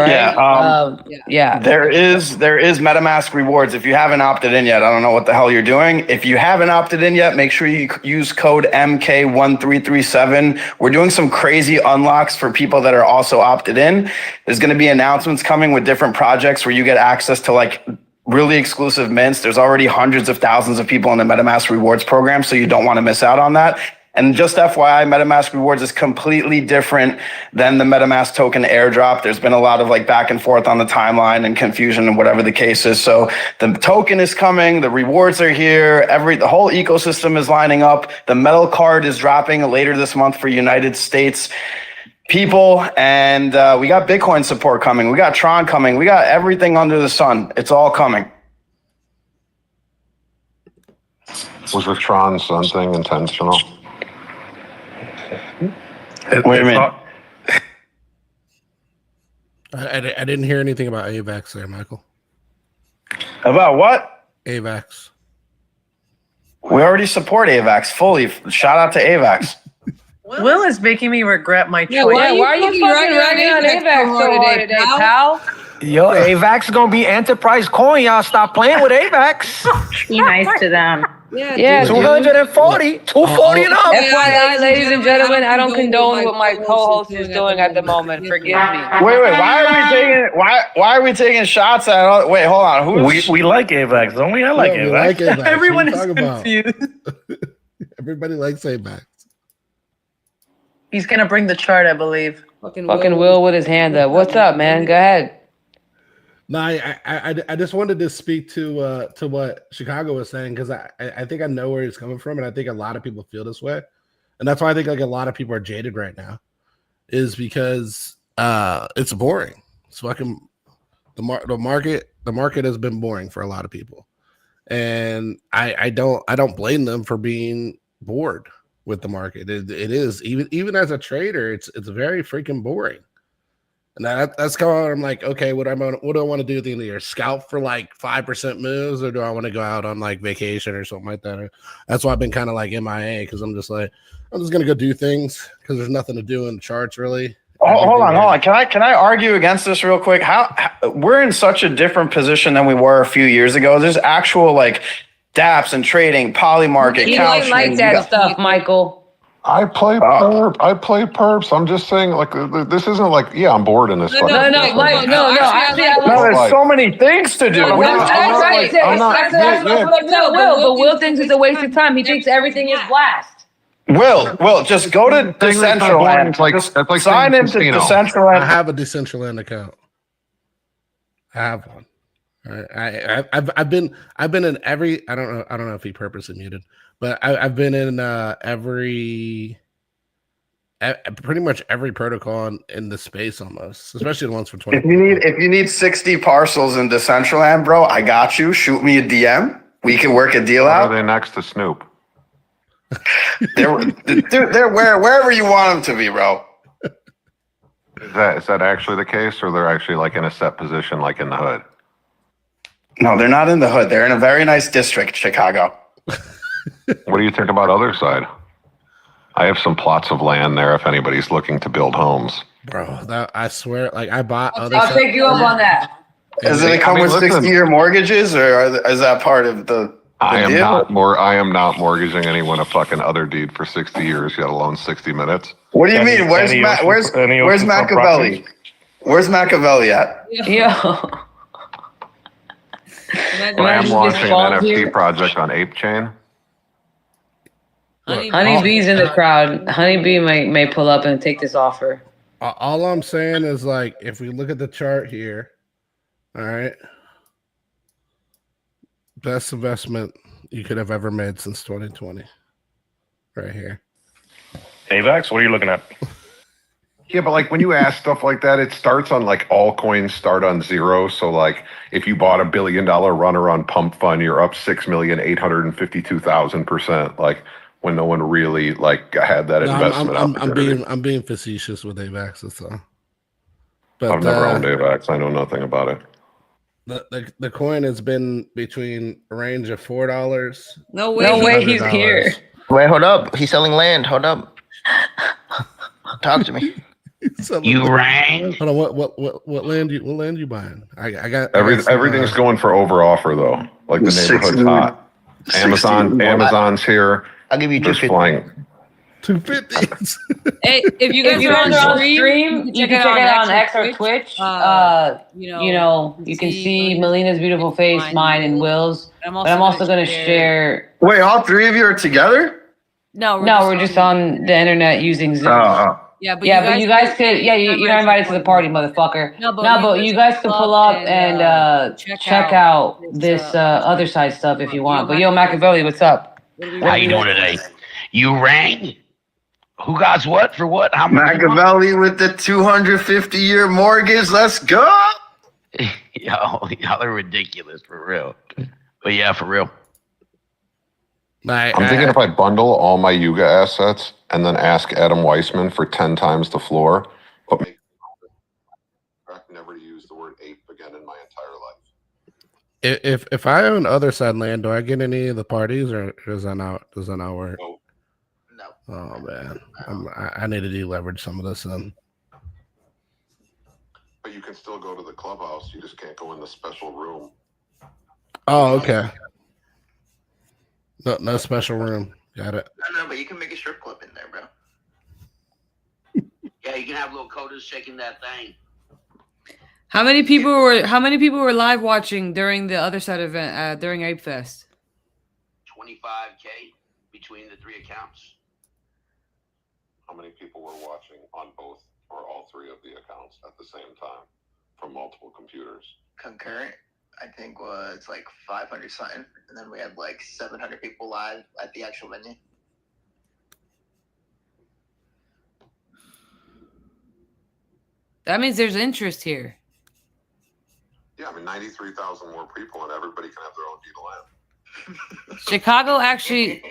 Yeah. There is MetaMask rewards. If you haven't opted in yet, I don't know what the hell you're doing. If you haven't opted in yet, make sure you use code MK1337. We're doing some crazy unlocks for people that are also opted in. There's going to be announcements coming with different projects where you get access to like really exclusive mints. There's already hundreds of thousands of people in the MetaMask rewards program, so you don't want to miss out on that. And just FYI, MetaMask Rewards is completely different than the MetaMask token airdrop. There's been a lot of like back and forth on the timeline and confusion and whatever the case is. So the token is coming, the rewards are here, the whole ecosystem is lining up. The metal card is dropping later this month for United States people. And we got Bitcoin support coming. We got Tron coming. We got everything under the sun. It's all coming. Was the Tron Sun thing intentional? Wait a minute. I didn't hear anything about AVAX there, Michael. About what? AVAX. We already support AVAX fully. Shout out to AVAX. Will is making me regret my choice. Yeah, why are you fucking ragging on AVAX so hard today, pal? Yo, AVAX gonna be enterprise coin. Y'all stop playing with AVAX. Be nice to them. Yeah, 240, 240 and up. FYI, ladies and gentlemen, I don't condone what my co-host is doing at the moment. Forgive me. Wait, why are we taking shots at? Wait, hold on. We like AVAX, don't we? I like AVAX. We like AVAX. Everyone What are is you talking about? confused. Everybody likes AVAX. He's gonna bring the chart, I believe. Fucking Will with his hand up. What's up, man? Go ahead. No, I just wanted to speak to what Chicago was saying because I think I know where he's coming from, and I think a lot of people feel this way, and that's why I think like a lot of people are jaded right now, is because it's boring. It's fucking the market has been boring for a lot of people, and I don't blame them for being bored with the market. It is even as a trader, it's very freaking boring. And that's kind of I'm like, okay, what do I want to do at the end of the year? Scout for like 5% moves, or do I want to go out on like vacation or something like that? That's why I've been kind of like MIA, because I'm just gonna go do things because there's nothing to do in the charts really. Hold on. Can I argue against this real quick? How we're in such a different position than we were a few years ago. There's actual like DApps and trading, Polymarket, He don't like that stuff, Michael. I play perps. I'm just saying, like, this isn't like, yeah, I'm bored in this. No. Actually, I No, there's so many things to do. That's right. But Will thinks it's a waste of time. He thinks everything is blast. Will, just go to Decentraland. Sign into Decentraland. I have a Decentraland account. I have one. I've been in every. I don't know if he purposely muted, but I've been in pretty much every protocol in the space almost, especially the ones for 20. If you need 60 parcels in Decentraland, bro, I got you. Shoot me a DM. We can work a deal out. Are they next to Snoop? They're wherever you want them to be, bro. Is that actually the case, or they're actually like in a set position, like in the hood? No, they're not in the hood. They're in a very nice district, Chicago. What do you think about other side? I have some plots of land there if anybody's looking to build homes. Bro, I swear, like I bought other I'll take you up on that. Does it come with 60-year mortgages, or is that part of the I am deal? I am not mortgaging anyone a fucking other deed for 60 years, let alone 60 minutes. What do you mean? Where's Machiavelli? Where's Machiavelli at? Yo. I am launching an NFT project on Ape Chain. Honeybee's in the crowd. Honeybee may pull up and take this offer. All I'm saying is, like, if we look at the chart here, all right, best investment you could have ever made since 2020, right here. AVAX, what are you looking at? Yeah, but like when you ask stuff like that, it starts on like all coins start on zero. So like if you bought $1 billion runner on Pump Fund, you're up 6,852,000%. Like when no one really like had that investment. I'm being facetious with AVAX, that's all. But I've never owned AVAX. I know nothing about it. The coin has been between a range of $4. No way he's here. Wait, hold up. He's selling land. Hold up. Talk to me. You rang? Hold on, what land you buying? I got everything's going for over offer though. Like the neighborhood's hot. Amazon's here. I'll give you 250. 250. Hey, if you guys are on stream, you can check it out on X or Twitch. You can see Melina's beautiful face, mine, and Will's. But I'm also going to share. Wait, all three of you are together? No, we're just on the internet using Zoom. Yeah, but you guys could. Yeah, you're not invited to the party, motherfucker. No, but you guys could pull up and check out this other side stuff if you want. But yo, Machiavelli, what's up? How you doing today? You rang? Who got what for what? How much? Machiavelli with the 250-year mortgage. Let's go. Y'all are ridiculous for real. But yeah, for real. I'm thinking if I bundle all my Yuga assets and then ask Adam Weissman for 10 times the floor, but never to use the word ape again in my entire life. If I own other side land, do I get any of the parties, or does that not work? No. Oh man, I need to deleverage some of this then. But you can still go to the clubhouse. You just can't go in the special room. Oh, okay. No special room. Got it. No, but you can make a strip club in there, bro. Yeah, you can have little coders shaking that thing. How many people were live watching during the other side event during Ape Fest? 25K between the three accounts. How many people were watching on both or all three of the accounts at the same time from multiple computers? Concurrent, I think, was like 500 something, and then we had like 700 people live at the actual venue. That means there's interest here. Yeah, I mean, 93,000 more people, and everybody can have their own deed of land. Chicago actually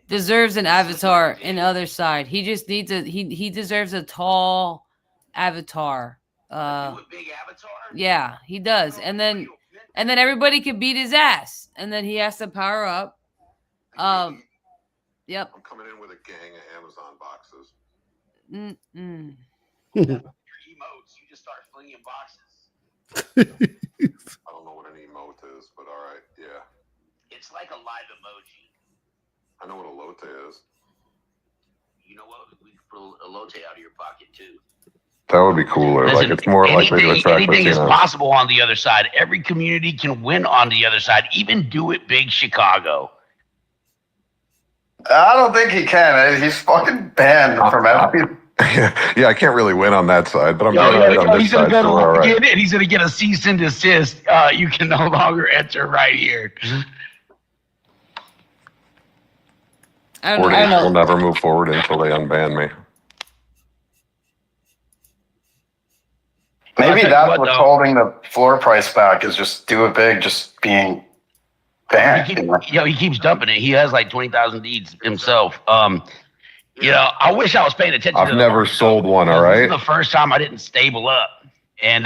deserves an avatar in the other side. He just needs a he deserves a tall avatar. A big avatar? Yeah, he does. And then everybody can beat his ass. And then he has to power up. Yep. I'm coming in with a gang of Amazon boxes. Emotes, you just start flinging boxes. I don't know what an emote is, but all right, yeah. It's like a live emoji. I know what a lote is. You know what? We could pull a lote out of your pocket too. That would be cooler. Listen, like it's more likely to attract anything is Latinos. possible on the other side. Every community can win on the other side. Even do it big, Chicago. I don't think he can. He's fucking banned from everything. Yeah, I can't really win on that side, but I'm doing it on this He's gonna side. So we're all right. get it. He's gonna get a cease and desist. You can no longer enter right here. I don't know. We'll never move forward until they unban me. Maybe that's what's holding the floor price back is just do it big, just being banned. He keeps dumping it. He has like 20,000 deeds himself. I wish I was paying attention. I've never sold one. All right. This is the first time I didn't stable up, and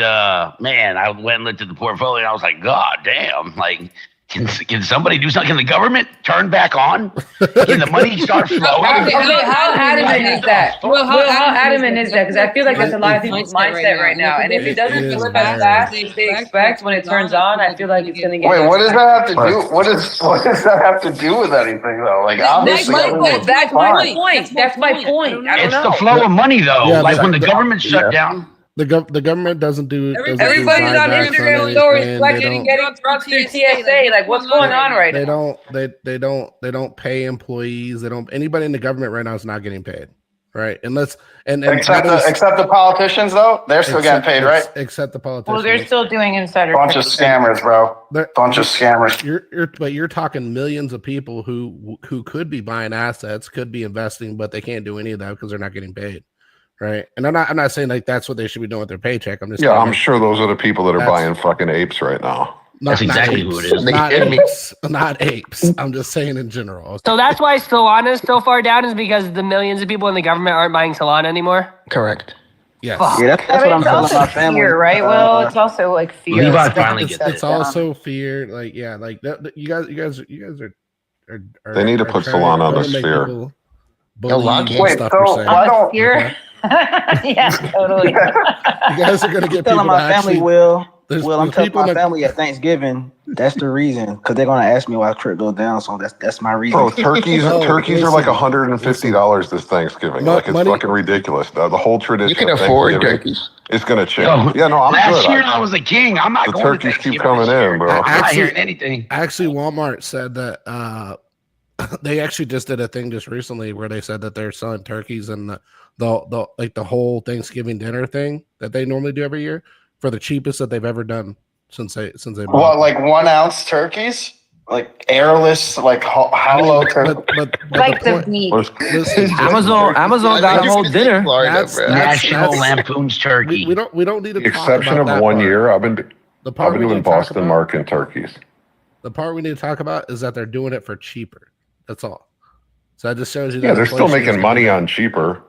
man, I went and looked at the portfolio, and I was like, God damn! Like, can somebody do something? Can the government turn back on? Can the money start flowing? How adamant is that? Well, how adamant is that? Because I feel like that's a lot of people's mindset right now. And if it doesn't flip as fast as they expect when it turns on, I feel like it's going to get. Wait, what does that have to do? What does that have to do with anything though? Like, obviously, that's my point. That's my point. I don't know. It's the flow of money, though. Yeah, like when the government shut down. The government doesn't do. Everybody's on Instagram stories collecting and getting drugs through TSA. Like, what's going on right now? They don't pay employees. They don't. Anybody in the government right now is not getting paid, right? Unless except the politicians though, they're still getting paid, right? Except the politicians. Well, they're still doing insider. Bunch of scammers, bro. Bunch of scammers. You're talking millions of people who could be buying assets, could be investing, but they can't do any of that because they're not getting paid. Right, and I'm not saying like that's what they should be doing with their paycheck. I'm just I'm sure those are the people that are buying fucking apes right now. That's exactly who it is. Not apes. I'm just saying in general. So that's why Solana's so far down is because the millions of people in the government aren't buying Solana anymore. Correct. Yes. Yeah, that's what I'm telling my family. Fear, right? Well, it's also like fear. Levi finally gets It's also fear. Like you guys are. They need to put Solana on the sphere. Wait, so I don't fear. Yeah, totally. You guys are gonna get telling people my family. I'm telling my that, family at Thanksgiving. That's the reason, because they're gonna ask me why crypto down. So that's my reason. Bro, turkeys are like $150 this Thanksgiving. Like it's fucking ridiculous. The whole tradition. You can afford turkeys. It's gonna change. I'm last good. year I was a king. I'm not the going turkeys to keep coming in, bro. I'm not hearing anything. Actually, Walmart said that they actually just did a thing just recently where they said that they're selling turkeys and the whole Thanksgiving dinner thing that they normally do every year for the cheapest that they've ever done since they what, like 1 ounce turkeys, like airless, like hollow turkey, like the meat. Amazon got a whole dinner. National Lampoon's turkey. We don't need to. The exception of 1 year, I've been doing Boston Market turkeys. The part we need to talk about is that they're doing it for cheaper. That's all. So that just shows you. Yeah, they're still making money on cheaper.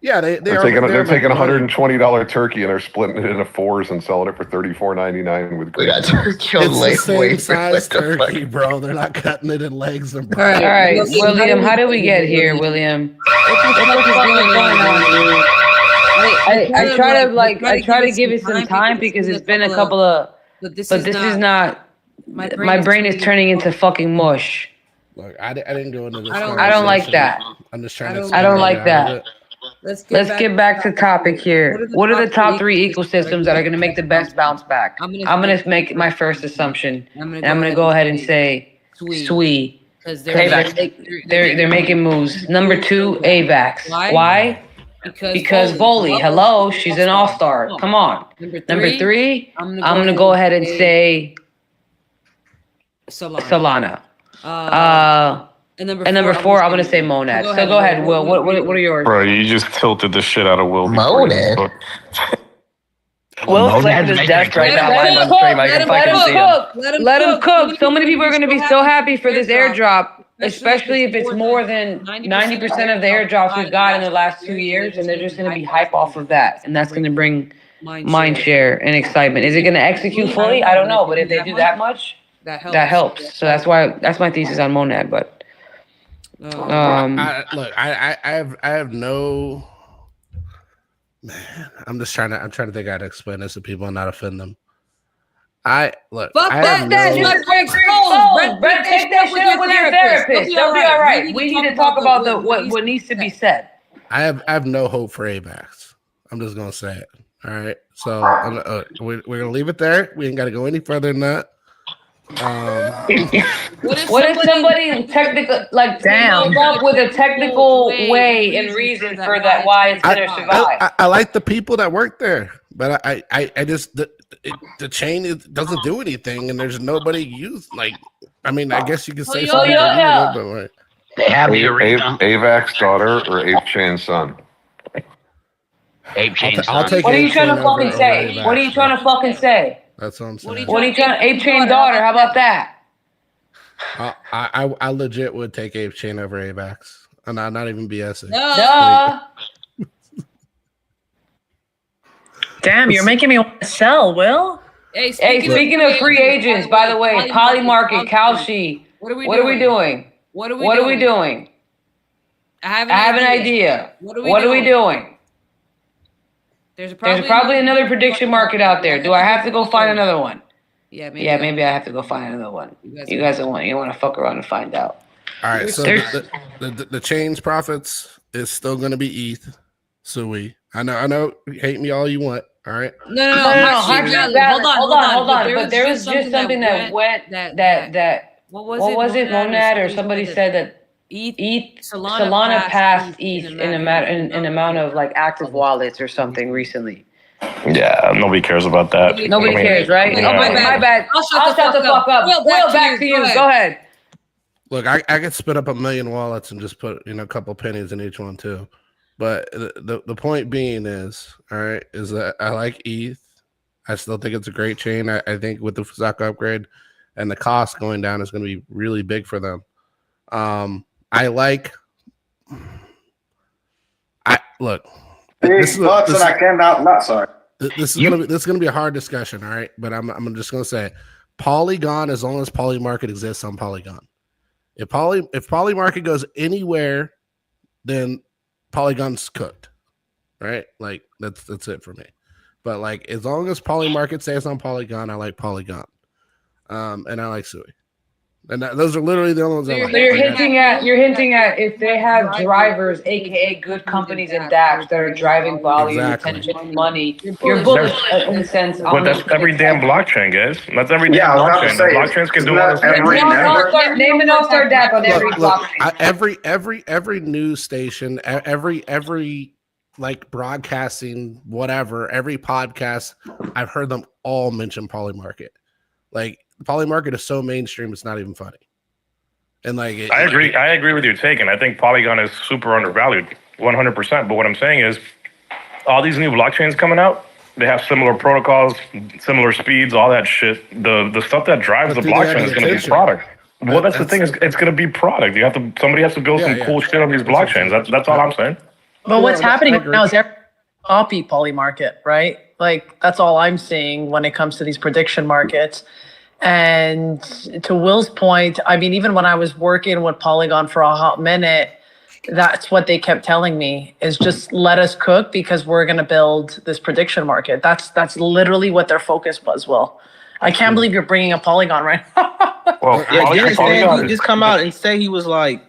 Yeah, they're taking $120 turkey and they're splitting it into fours and selling it for $34.99 with. We got turkey it's the same size turkey, bro. They're not cutting it in legs and. All right, William. How did we get here, William? What's going on? I try to give it some time because it's been a couple of. But this is not. My brain is turning into fucking mush. Look, I didn't go into this. I don't like that. I'm just trying to. I don't like that. Let's get back to topic here. What are the top 3 ecosystems that are going to make the best bounce back? I'm going to make my first assumption, and I'm going to go ahead and say SWE. Because they're making moves. Number 2, AVAX. Why? Because Voley, hello, she's an all-star. Come on. Number three, I'm gonna go ahead and say Solana. And number four, I'm gonna say Monad. So go ahead, Will. What are yours? Bro, you just tilted the shit out of Will. Monad? Will's playing his desk right now live on stream. I can fucking see him. Let him cook. So many people are gonna be so happy for this airdrop, especially if it's more than 90% of the airdrops we've got in the last 2 years, and they're just gonna be hype off of that, and that's gonna bring mind share and excitement. Is it gonna execute fully? I don't know, but if they do that much, that helps. So that's my thesis on Monad. But I have no. Man, I'm trying to think how to explain this to people and not offend them. Fuck that! Just break phones. Brett, take that shit up with your therapist. They'll be all right. We need to talk about what needs to be said. I have no hope for AVAX. I'm just gonna say it. All right. So we're gonna leave it there. We ain't got to go any further than that. What if somebody technical comes up with a technical way and reason for that why it's gonna survive? I like the people that work there, but I just the chain doesn't do anything, and there's nobody used. I mean, I guess you could say something. But they have the arena. AVAX daughter or Ape Chain's son? Ape Chain's son. I'll take. What are you trying to fucking say? What are you trying to fucking say? That's what I'm saying. What are you trying? Ape Chain daughter. How about that? I legit would take Ape Chain over AVAX. I'm not even BSing. Duh. Damn, you're making me want to sell, Will. Hey, speaking of free agents, by the way, Polymarket, Kalshi. What are we doing? What are we doing? I have an idea. What are we doing? There's probably another prediction market out there. Do I have to go find another one? Yeah, maybe I have to go find another one. You guys don't want to fuck around and find out. All right, so the chain's profits is still going to be ETH. Sui. I know. Hate me all you want. All right. No. Hold on. But there was just something that went that what was it? Monad or somebody said that ETH Solana passed ETH in amount of like active wallets or something recently. Yeah, nobody cares about that. Nobody cares, right? Yeah. Oh, my bad. I'll shut the fuck up. Will, back to you. Go ahead. Look, I could spit up 1 million wallets and just put a couple pennies in each one too. But the point being is, all right, is that I like ETH. I still think it's a great chain. I think with the Fusaka upgrade and the cost going down is going to be really big for them. This is gonna be a hard discussion, all right. But I'm just gonna say, Polygon, as long as Polymarket exists on Polygon. If Polymarket goes anywhere, then Polygon's cooked, right? Like that's it for me. But like as long as Polymarket stays on Polygon, I like Polygon, and I like Sui. And those are literally the only ones. So you're hinting at if they have drivers, aka good companies in DAX that are driving volume, attention, money. You're bullish in the sense. But that's every damn blockchain, guys. That's every damn blockchain. The blockchains can do all this. Name an all-star DApp on every blockchain. Every news station, every like broadcasting, whatever, every podcast, I've heard them all mention Polymarket. Like Polymarket is so mainstream, it's not even funny. And like, I agree with your take, and I think Polygon is super undervalued, 100%. But what I'm saying is, all these new blockchains coming out, they have similar protocols, similar speeds, all that shit. The stuff that drives the blockchain is going to be product. Well, that's the thing, is it's going to be product. Somebody has to build some cool shit on these blockchains. That's all I'm saying. But what's happening now is everyone copy Polymarket, right? Like that's all I'm seeing when it comes to these prediction markets. And to Will's point, I mean, even when I was working with Polygon for a hot minute, that's what they kept telling me is just let us cook because we're going to build this prediction market. That's literally what their focus was, Will. I can't believe you're bringing up Polygon right now. Well, yeah, he just come out and say he was like,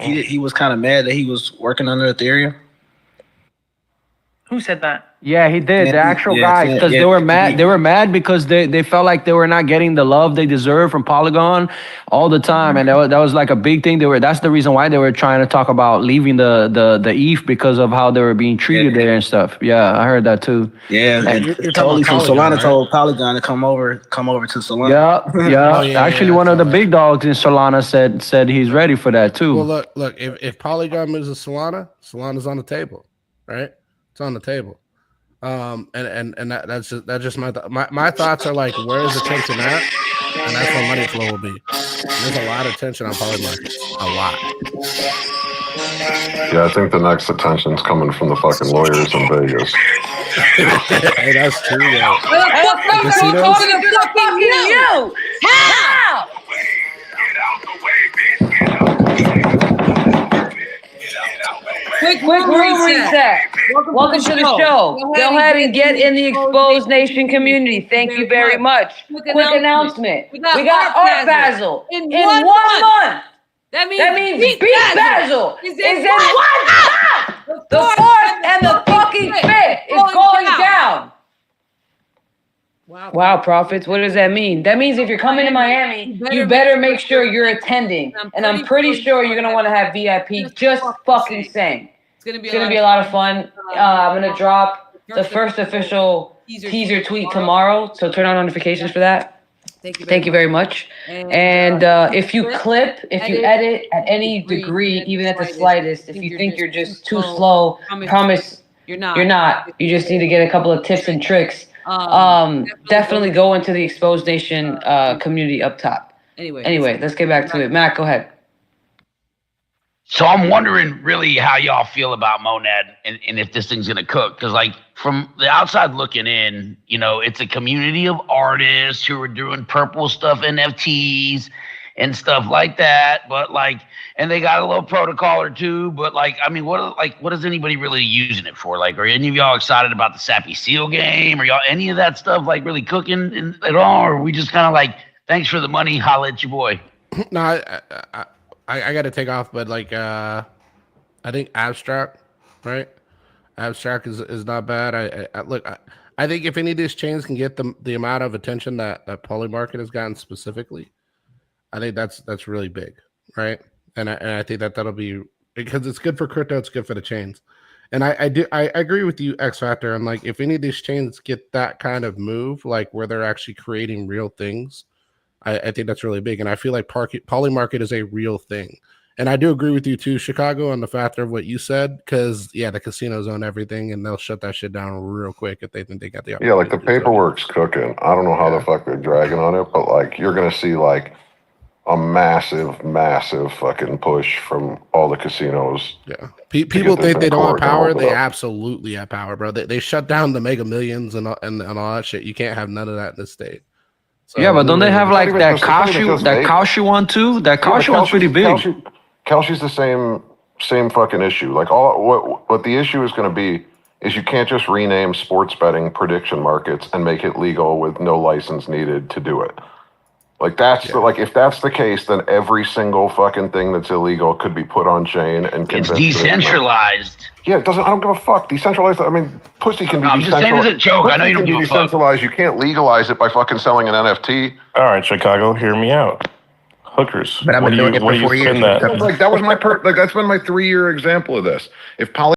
he was kind of mad that he was working under Ethereum. Who said that? Yeah, he did. The actual Yeah, guy, because yeah, they were yeah. mad. They were mad because they felt like they were not getting the love they deserve from Polygon all the time, and that was like a big thing. That's the reason why they were trying to talk about leaving the ETH because of how they were being treated there and stuff. Yeah, I heard that too. Yeah, and You're talking totally about from Polygon, Solana right? told Polygon to come over to Solana. Yeah. Oh, yeah, Actually, yeah, I one of saw the that. big dogs in Solana said he's ready for that too. Well, look. If Polygon moves to Solana, Solana's on the table, right? It's on the table. And that's just my thoughts are like, where is the tension at? And that's where money flow will be. And there's a lot of tension on poly markets, a lot. Yeah, I think the next attention's coming from the fucking lawyers in Vegas. Hey, that's true though. The casinos? talking to fucking you. How? Quick room reset. Welcome to the show. Go ahead and get in the Exposed Nation community. Thank you very much. Quick announcement. We got Art Basel in 1 month. That means Beat Basel is in 1 month. The 4th and the fucking 5th is going down. Wow, Prophets, what does that mean? That means if you're coming to Miami, you better make sure you're attending. And I'm pretty sure you're going to want to have VIP, just fucking saying. It's going to be a lot of fun. I'm going to drop the first official teaser tweet tomorrow, so turn on notifications for that. Thank you very much. And if you edit at any degree, even at the slightest, if you think you're just too slow, promise you're not. You just need to get a couple of tips and tricks. Definitely go into the Exposed Nation community up top. Anyway, let's get back to it. Matt, go ahead. So I'm wondering really how y'all feel about Monad and if this thing's gonna cook. Cause like from the outside looking in, you know, it's a community of artists who are doing purple stuff, NFTs and stuff like that. But like, and they got a little protocol or two, but like, I mean, what is anybody really using it for? Like, are any of y'all excited about the Sappy Seal game? Are y'all any of that stuff like really cooking at all? Or are we just kind of like, thanks for the money, holla at your boy? No, I got to take off, but like, I think Abstract, right? Abstract is not bad. I think if any of these chains can get the amount of attention that Poly Market has gotten specifically, I think that's really big, right? And I think that'll be, because it's good for crypto, it's good for the chains. And I agree with you, X Factor. And like, if any of these chains get that kind of move, like where they're actually creating real things, I think that's really big. And I feel like Poly Market is a real thing. And I do agree with you too, Chicago, on the factor of what you said, because yeah, the casinos own everything, and they'll shut that shit down real quick if they think they got the opportunity. Yeah, like the paperwork's cooking. I don't know how the fuck they're dragging on it, but like you're gonna see like a massive fucking push from all the casinos. Yeah, people think they don't have power. They absolutely have power, bro. They shut down the Mega Millions and all that shit. You can't have none of that in this state. So, yeah, but don't they have like that Kaushu one too? That Kaushu one's pretty big. Kaushu's the same fucking issue. Like what the issue is going to be is you can't just rename sports betting prediction markets and make it legal with no license needed to do it. Like that's if that's the case, then every single fucking thing that's illegal could be put on chain and it's decentralized. Yeah, it doesn't. I don't give a fuck. Decentralized. I mean, pussy can be. I'm just saying as a joke. I know you don't give a fuck. Decentralized. You can't legalize it by fucking selling an NFT. All right, Chicago, hear me out. Hookers. But I've been doing it for 4 years. That was my that's been my 3-year example of this. If